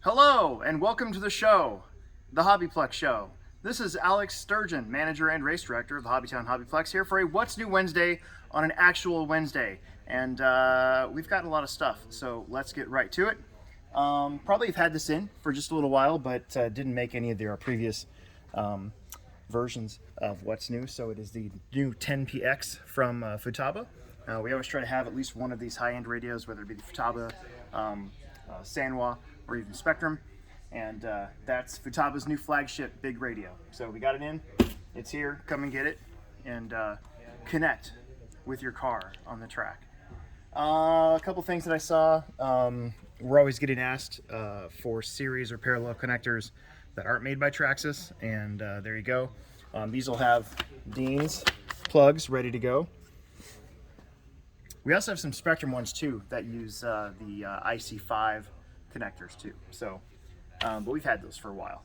Hello, and welcome to the show, the HobbyPlex Show. This is Alex Sturgeon, manager and race director of the HobbyTown HobbyPlex, here for a What's New Wednesday on an actual Wednesday. And we've got a lot of stuff, so let's get right to it. Probably have had this in for just a little while, but didn't make any of their previous versions of What's New. So it is the new 10PX from Futaba. We always try to have at least one of these high-end radios, whether it be the Futaba, Sanwa, or even Spectrum, and that's Futaba's new flagship big radio. So we got it in, it's here, come and get it, and connect with your car on the track. A couple things that I saw, we're always getting asked for series or parallel connectors that aren't made by Traxxas, and there you go. These will have Dean's plugs ready to go. We also have some Spectrum ones too that use the IC5 connectors too. So, but we've had those for a while.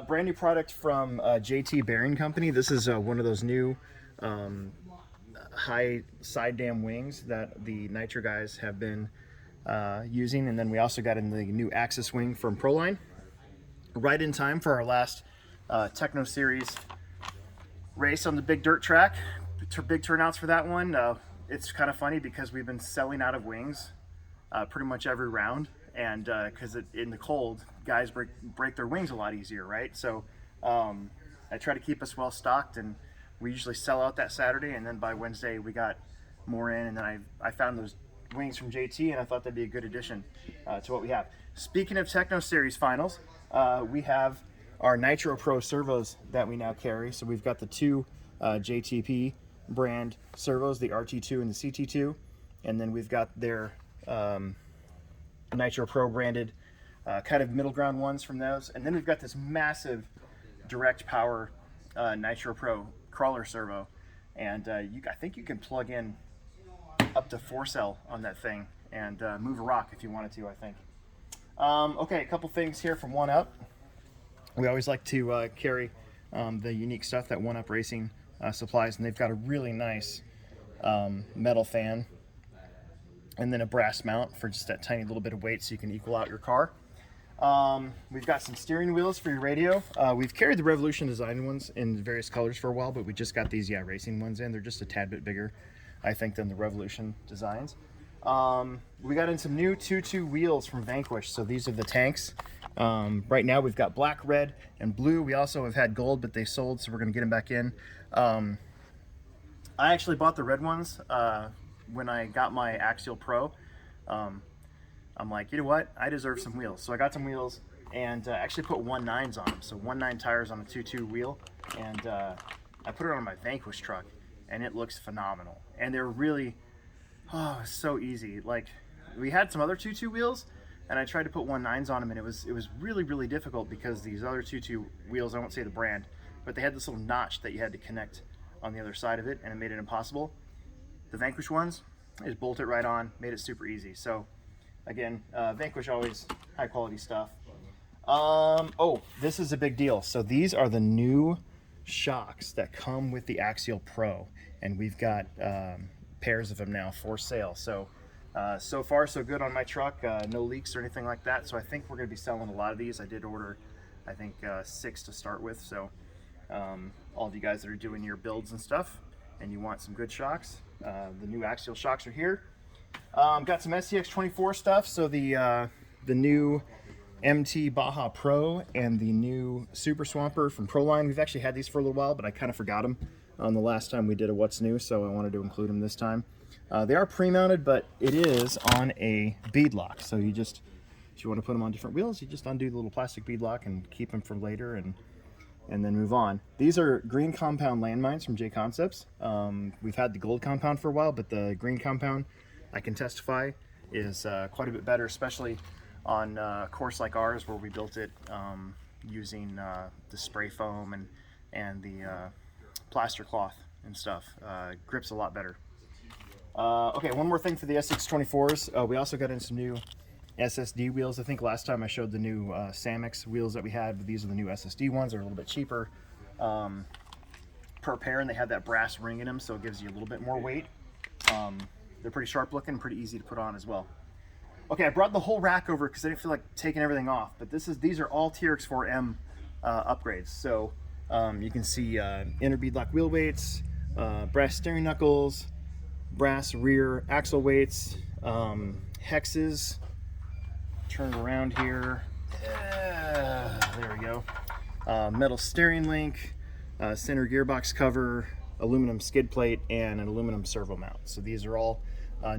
Brand new product from JT Bearing Company. This is one of those new high side dam wings that the Nitro guys have been using, and then we also got in the new Axis wing from Proline. Right in time for our last Techno Series race on the big dirt track. Big turnouts for that one. It's kind of funny because we've been selling out of wings pretty much every round, and because in the cold, guys break their wings a lot easier, right? So I try to keep us well stocked, and we usually sell out that Saturday, and then by Wednesday we got more in, and then I found those wings from JT, and I thought that'd be a good addition to what we have. Speaking of Techno Series finals, we have our Nitro Pro servos that we now carry. So we've got the two JTP brand servos, the RT2 and the CT2, and then we've got their Nitro Pro branded kind of middle ground ones from those, and then we've got this massive direct power Nitro Pro crawler servo, and I think you can plug in up to 4 cell on that thing and move a rock if you wanted to, I think. Okay, a couple things here from 1UP. We always like to carry the unique stuff that 1UP Racing supplies, and they've got a really nice metal fan and then a brass mount for just that tiny little bit of weight so you can equal out your car. We've got some steering wheels for your radio. We've carried the Revolution design ones in various colors for a while, but we just got these racing ones in. They're just a tad bit bigger, I think, than the Revolution designs. We got in some new 2-2 wheels from Vanquish. So these are the tanks. Right now we've got black, red, and blue. We also have had gold, but they sold, so we're going to get them back in. I actually bought the red ones when I got my Axial Pro. I'm like, you know what? I deserve some wheels. So I got some wheels and actually put 1.9s on them. So 1.9 tires on a 2.2 wheel. And I put it on my Vanquish truck, and it looks phenomenal. And they're really, so easy. Like, we had some other 2.2 wheels, and I tried to put 1.9s on them, and it was really, really difficult because these other 2.2 wheels, I won't say the brand, but they had this little notch that you had to connect on the other side of it, and it made it impossible. The Vanquish ones, I just bolt it right on, made it super easy. So again, Vanquish always high quality stuff. Oh, this is a big deal. So these are the new shocks that come with the Axial Pro, and we've got pairs of them now for sale. So so far so good on my truck, no leaks or anything like that. So I think we're going to be selling a lot of these. I did order, I think 6 to start with. So all of you guys that are doing your builds and stuff and you want some good shocks, the new Axial shocks are here. Got some SCX24 stuff. So the new MT Baja Pro and the new Super Swamper from Proline. We've actually had these for a little while, but I kind of forgot them on the last time we did a What's New, so I wanted to include them this time. They are pre-mounted, but it is on a bead lock. So you just, if you want to put them on different wheels, you just undo the little plastic bead lock and keep them for later, and then move on. These are green compound landmines from J Concepts. We've had the gold compound for a while, but the green compound, I can testify, is quite a bit better, especially on a course like ours where we built it using the spray foam and the plaster cloth and stuff. Grips a lot better. Okay, one more thing for the SX24s. We also got in some new SSD wheels. I think last time I showed the new Samix wheels that we had, but these are the new SSD ones. They're a little bit cheaper per pair, and they have that brass ring in them, so it gives you a little bit more weight. They're pretty sharp looking, pretty easy to put on as well. Okay, I brought the whole rack over because I didn't feel like taking everything off. But these are all TRX4M upgrades. So you can see inner beadlock wheel weights, brass steering knuckles, brass rear axle weights, hexes. Turn it around here. There we go. Metal steering link, center gearbox cover, aluminum skid plate, and an aluminum servo mount. So these are all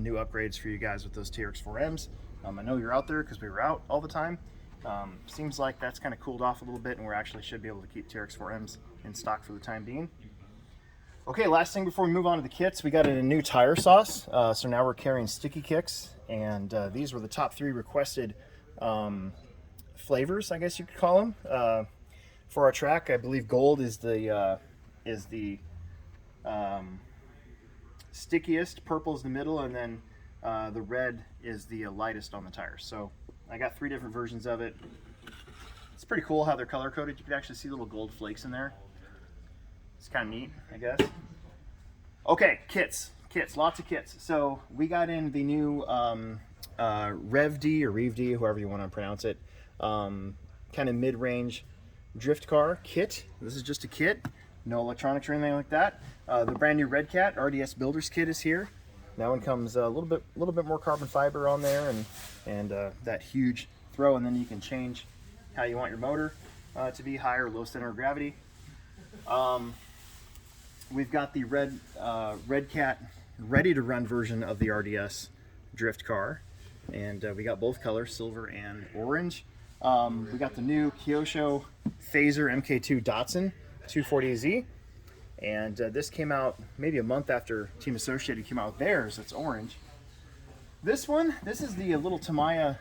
new upgrades for you guys with those TRX4Ms. I know you're out there because we were out all the time. Seems like that's kind of cooled off a little bit, and we actually should be able to keep TRX4Ms in stock for the time being. Okay, last thing before we move on to the kits, we got a new tire sauce. So now we're carrying sticky kicks, and these were the top 3 requested flavors, I guess you could call them, for our track. I believe gold is the stickiest, purple is the middle, and then the red is the lightest on the tires. So I got 3 different versions of it. It's pretty cool how they're color coded. You can actually see little gold flakes in there. It's kind of neat, I guess. Okay, kits, lots of kits. So we got in the new Rev D or Rev D, however you want to pronounce it, kind of mid-range drift car kit. This is just a kit, no electronics or anything like that. The brand new Red Cat RDS Builders kit is here. That one comes a little bit more carbon fiber on there, and that huge throw, and then you can change how you want your motor to be, high or low center of gravity. We've got the Red Cat ready to run version of the RDS drift car, and we got both colors, silver and orange. We got the new Kyosho Phaser MK2 Datsun 240Z, and this came out maybe a month after Team Associated came out with theirs. It's orange. This is the little Tamiya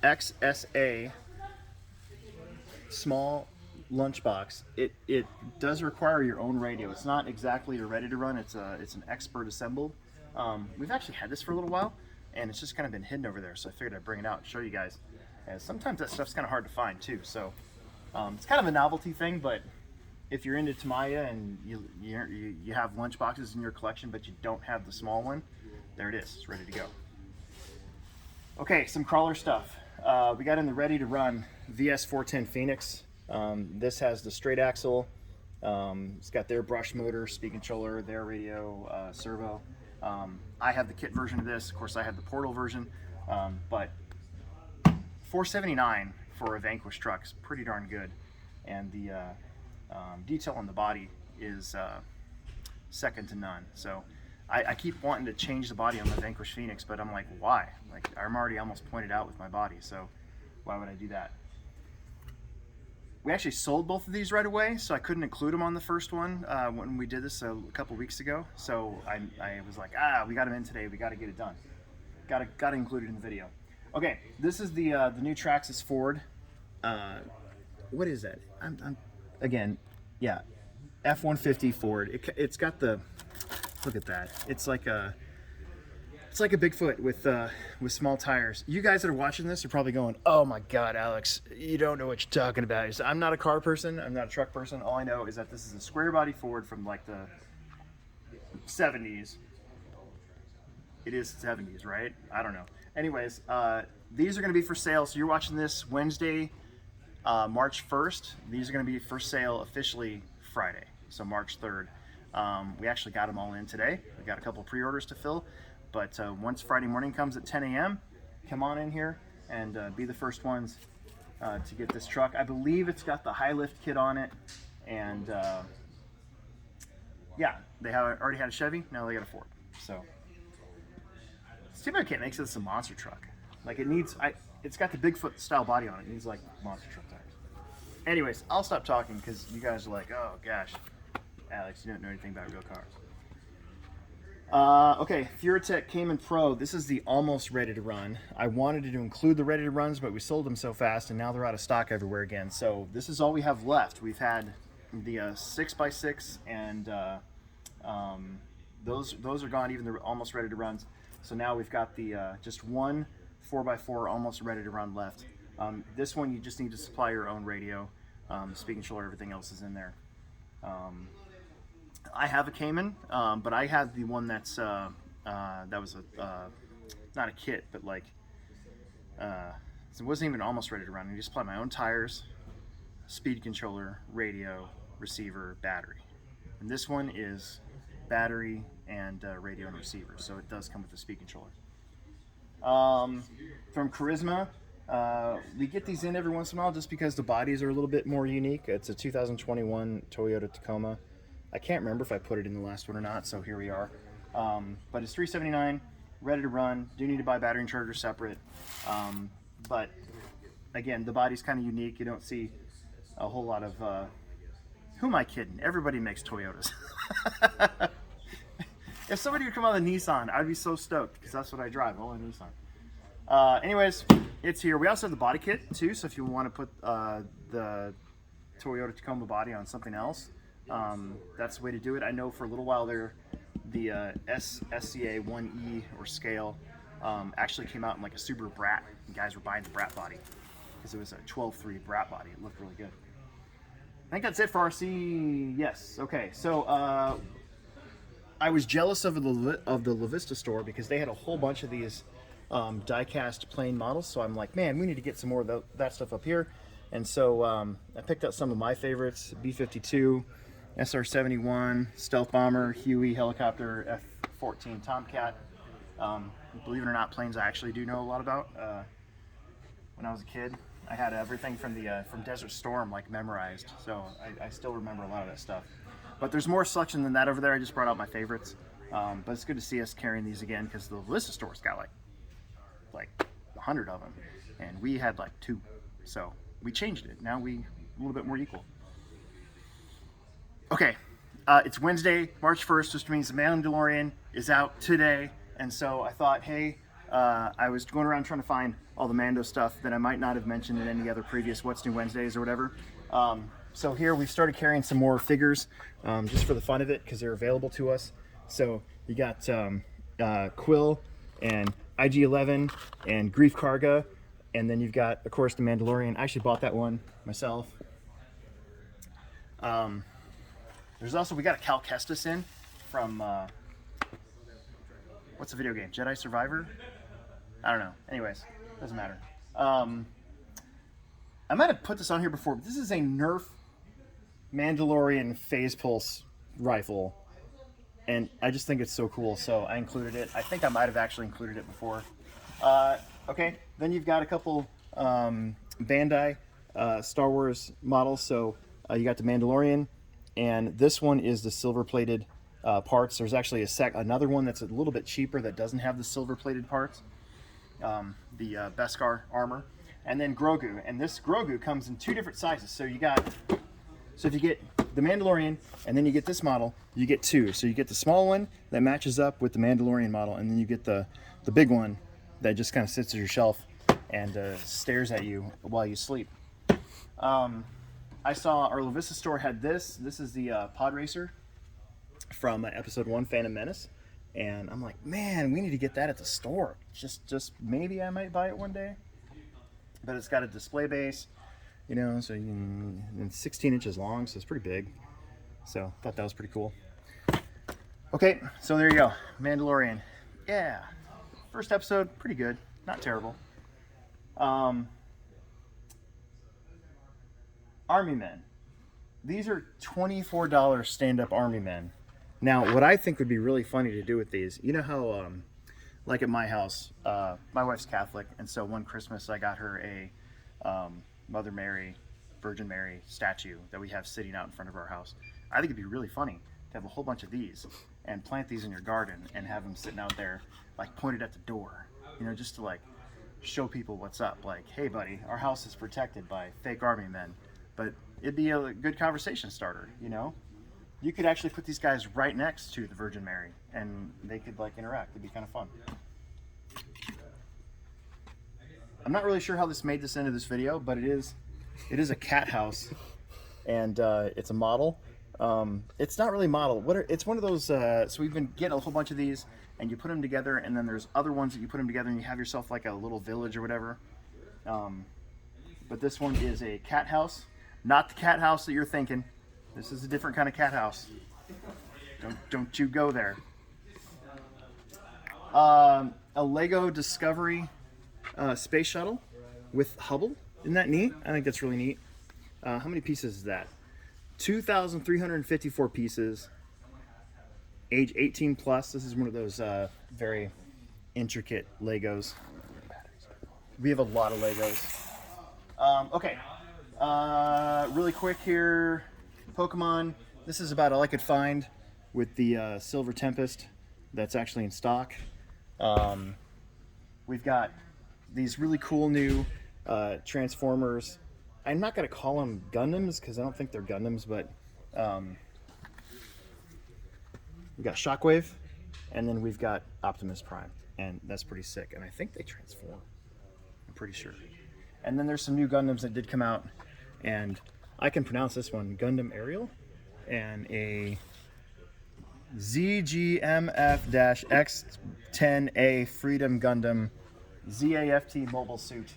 XSA small lunchbox. It does require your own radio. It's not exactly a ready to run. It's an expert assembled. We've actually had this for a little while, and it's just kind of been hidden over there. So I figured I'd bring it out and show you guys. And sometimes that stuff's kind of hard to find too. So it's kind of a novelty thing. But if you're into Tamiya and you have lunchboxes in your collection, but you don't have the small one, there it is. It's ready to go. Okay, some crawler stuff. We got in the ready to run VS410 Phoenix. This has the straight axle. It's got their brush motor, speed controller, their radio, servo. I have the kit version of this. Of course, I have the Portal version. But $479 for a Vanquish truck is pretty darn good. And the detail on the body is second to none. So I keep wanting to change the body on the Vanquish Phoenix, but I'm like, why? Like, I'm already almost pointed out with my body, so why would I do that? We actually sold both of these right away, so I couldn't include them on the first one when we did this a couple weeks ago. So I was like, we got them in today. We got to get it done. Got to include it in the video. Okay, this is the new Traxxas Ford. What is that? Again, yeah, F-150 Ford. It's got the, look at that. It's like a Bigfoot with small tires. You guys that are watching this are probably going, "Oh my God, Alex, you don't know what you're talking about." I'm not a car person. I'm not a truck person. All I know is that this is a square body Ford from like the 70s. It is 70s, right? I don't know. Anyways, these are going to be for sale. So you're watching this Wednesday, March 1st. These are going to be for sale officially Friday, so March 3rd. We actually got them all in today. We got a couple pre-orders to fill. But once Friday morning comes at 10 a.m., come on in here and be the first ones to get this truck. I believe it's got the high lift kit on it. And yeah, they already had a Chevy, now they got a Ford. So it's too bad I can't make this a monster truck. Like it's got the Bigfoot style body on it. It needs like monster truck tires. Anyways, I'll stop talking because you guys are like, "Oh gosh, Alex, you don't know anything about real cars." Okay, Furatech Cayman Pro. This is the almost ready to run. I wanted to include the ready to runs, but we sold them so fast, and now they're out of stock everywhere again. So this is all we have left. We've had the 6x6, and those are gone. Even the almost ready to runs. So now we've got the just one 4x4 almost ready to run left. This one you just need to supply your own radio, speed controller, everything else is in there. I have a Cayman, but I had the one that's that was a not a kit, but like it wasn't even almost ready to run. I just applied my own tires, speed controller, radio, receiver, battery. And this one is battery and radio and receiver, so it does come with the speed controller. From Charisma, we get these in every once in a while just because the bodies are a little bit more unique. It's a 2021 Toyota Tacoma. I can't remember if I put it in the last one or not, so here we are. But it's $379, ready to run. Do need to buy battery and charger separate. But again, the body's kind of unique. You don't see a whole lot of, who am I kidding? Everybody makes Toyotas. If somebody would come out of a Nissan, I'd be so stoked because that's what I drive, only Nissan. Anyways, it's here. We also have the body kit too, so if you want to put the Toyota Tacoma body on something else, that's the way to do it. I know for a little while there, the SCA 1E or scale actually came out in like a Subaru Brat. And guys were buying the Brat body because it was a 12.3 Brat body. It looked really good. I think that's it for RC. Yes. Okay. So I was jealous of the La Vista store because they had a whole bunch of these die-cast plain models. So I'm like, man, we need to get some more of that stuff up here. And so I picked out some of my favorites: B-52, SR-71, Stealth Bomber, Huey Helicopter, F-14 Tomcat. Believe it or not, planes I actually do know a lot about. When I was a kid, I had everything from Desert Storm like memorized, so I still remember a lot of that stuff. But there's more selection than that over there. I just brought out my favorites. But it's good to see us carrying these again because the Vista store's got like 100 of them, and we had like 2. So we changed it. Now we a little bit more equal. Okay, it's Wednesday, March 1st, which means the Mandalorian is out today. And so I thought, hey, I was going around trying to find all the Mando stuff that I might not have mentioned in any other previous What's New Wednesdays or whatever. So here we've started carrying some more figures just for the fun of it because they're available to us. So you got Quill and IG-11 and Grief Karga. And then you've got, of course, the Mandalorian. I actually bought that one myself. There's also, we got a Cal Kestis in from, what's the video game? Jedi Survivor? I don't know. Anyways, doesn't matter. I might have put this on here before, but this is a Nerf Mandalorian phase pulse rifle. And I just think it's so cool, so I included it. I think I might have actually included it before. Okay, then you've got a couple Bandai Star Wars models. So you got the Mandalorian, and this one is the silver-plated parts. There's actually another one that's a little bit cheaper that doesn't have the silver-plated parts, the Beskar armor. And then Grogu, and this Grogu comes in 2 different sizes. So if you get the Mandalorian and then you get this model, you get 2. So you get the small one that matches up with the Mandalorian model, and then you get the big one that just kind of sits at your shelf and stares at you while you sleep. I saw our La Vista store had this. This is the Pod Racer from episode 1, Phantom Menace. And I'm like, man, we need to get that at the store. Just maybe I might buy it one day. But it's got a display base, you know, so it's 16 inches long, so it's pretty big. So I thought that was pretty cool. Okay, so there you go, Mandalorian. Yeah, first episode, pretty good, not terrible. Army men. These are $24 stand-up Army men. Now, what I think would be really funny to do with these, you know how, like at my house, my wife's Catholic, and so one Christmas I got her a Mother Mary, Virgin Mary statue that we have sitting out in front of our house. I think it'd be really funny to have a whole bunch of these and plant these in your garden and have them sitting out there, like pointed at the door, you know, just to like show people what's up. Like, hey buddy, our house is protected by fake Army men. But it'd be a good conversation starter, you know? You could actually put these guys right next to the Virgin Mary and they could like interact. It'd be kind of fun. I'm not really sure how this made this into this video, but it is a cat house, and it's a model. It's not really model. It's one of those. So we've been getting a whole bunch of these, and you put them together, and then there's other ones that you put them together, and you have yourself like a little village or whatever. But this one is a cat house, not the cat house that you're thinking. This is a different kind of cat house. Don't you go there. a Lego Discovery space shuttle with Hubble. Isn't that neat? I think that's really neat. How many pieces is that? 2,354 pieces. Age 18 plus. This is one of those very intricate Legos. We have a lot of Legos. Okay. Really quick here. Pokemon. This is about all I could find with the Silver Tempest that's actually in stock. We've got these really cool new Transformers. I'm not going to call them Gundams because I don't think they're Gundams, but we've got Shockwave, and then we've got Optimus Prime, and that's pretty sick. And I think they transform. I'm pretty sure. And then there's some new Gundams that did come out, and I can pronounce this one, Gundam Ariel, and a ZGMF-X10A Freedom Gundam ZAFT mobile suit.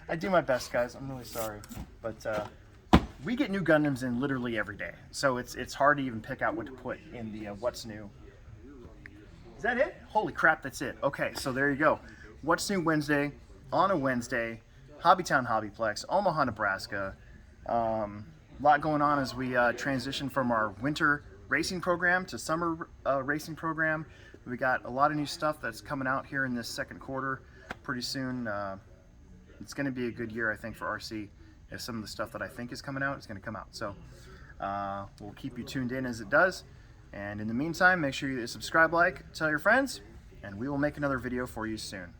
I do my best, guys. I'm really sorry, but we get new Gundams in literally every day, so it's hard to even pick out what to put in the what's new. Is that it? Holy crap, that's it. Okay, so there you go. What's new Wednesday on a Wednesday. HobbyTown HobbyPlex, Omaha, Nebraska. A lot going on as we transition from our winter racing program to summer racing program. We got a lot of new stuff that's coming out here in this second quarter pretty soon. It's going to be a good year, I think, for RC. If some of the stuff that I think is coming out is going to come out. So we'll keep you tuned in as it does. And in the meantime, make sure you subscribe, like, tell your friends, and we will make another video for you soon.